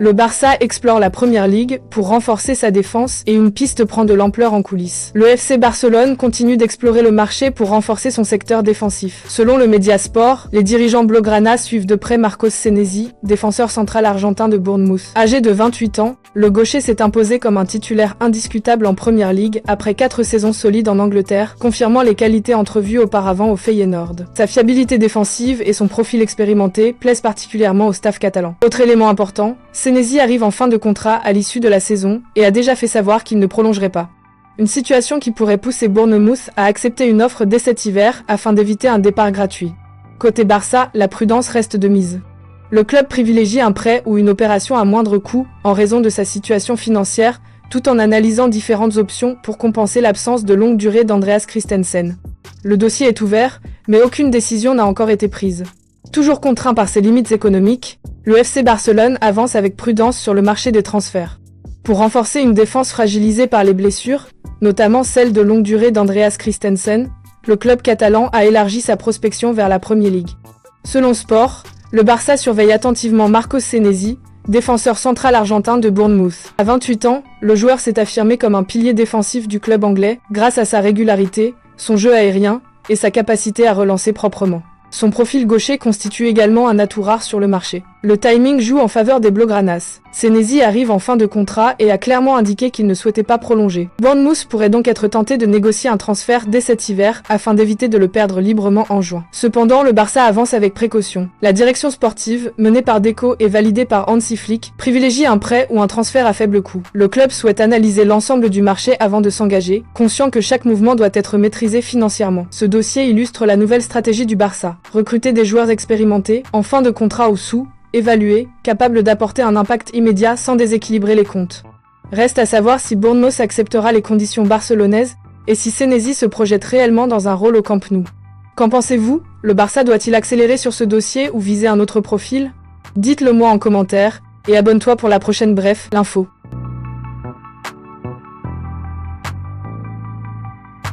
Le Barça explore la Première Ligue pour renforcer sa défense et une piste prend de l'ampleur en coulisses. Le FC Barcelone continue d'explorer le marché pour renforcer son secteur défensif. Selon le Média Sport, les dirigeants blaugrana suivent de près Marcos Senesi, défenseur central argentin de Bournemouth. Âgé de 28 ans, le gaucher s'est imposé comme un titulaire indiscutable en Première Ligue après 4 saisons solides en Angleterre, confirmant les qualités entrevues auparavant au Feyenoord. Sa fiabilité défensive et son profil expérimenté plaisent particulièrement au staff catalan. Autre élément important, Senesi arrive en fin de contrat à l'issue de la saison et a déjà fait savoir qu'il ne prolongerait pas. Une situation qui pourrait pousser Bournemouth à accepter une offre dès cet hiver afin d'éviter un départ gratuit. Côté Barça, la prudence reste de mise. Le club privilégie un prêt ou une opération à moindre coût en raison de sa situation financière, tout en analysant différentes options pour compenser l'absence de longue durée d'Andreas Christensen. Le dossier est ouvert, mais aucune décision n'a encore été prise. Toujours contraint par ses limites économiques, le FC Barcelone avance avec prudence sur le marché des transferts. Pour renforcer une défense fragilisée par les blessures, notamment celle de longue durée d'Andreas Christensen, le club catalan a élargi sa prospection vers la Premier League. Selon Sport, le Barça surveille attentivement Marcos Senesi, défenseur central argentin de Bournemouth. À 28 ans, le joueur s'est affirmé comme un pilier défensif du club anglais grâce à sa régularité, son jeu aérien et sa capacité à relancer proprement. Son profil gaucher constitue également un atout rare sur le marché. Le timing joue en faveur des blaugranas. Senesi arrive en fin de contrat et a clairement indiqué qu'il ne souhaitait pas prolonger. Bournemouth pourrait donc être tenté de négocier un transfert dès cet hiver afin d'éviter de le perdre librement en juin. Cependant, le Barça avance avec précaution. La direction sportive, menée par Deco et validée par Hansi Flick, privilégie un prêt ou un transfert à faible coût. Le club souhaite analyser l'ensemble du marché avant de s'engager, conscient que chaque mouvement doit être maîtrisé financièrement. Ce dossier illustre la nouvelle stratégie du Barça. Recruter des joueurs expérimentés, en fin de contrat ou sous, évalués, capables d'apporter un impact immédiat sans déséquilibrer les comptes. Reste à savoir si Bournemouth acceptera les conditions barcelonaises et si Senesi se projette réellement dans un rôle au Camp Nou. Qu'en pensez-vous? Le Barça doit-il accélérer sur ce dossier ou viser un autre profil? Dites-le moi en commentaire et abonne-toi pour la prochaine Bref, l'info.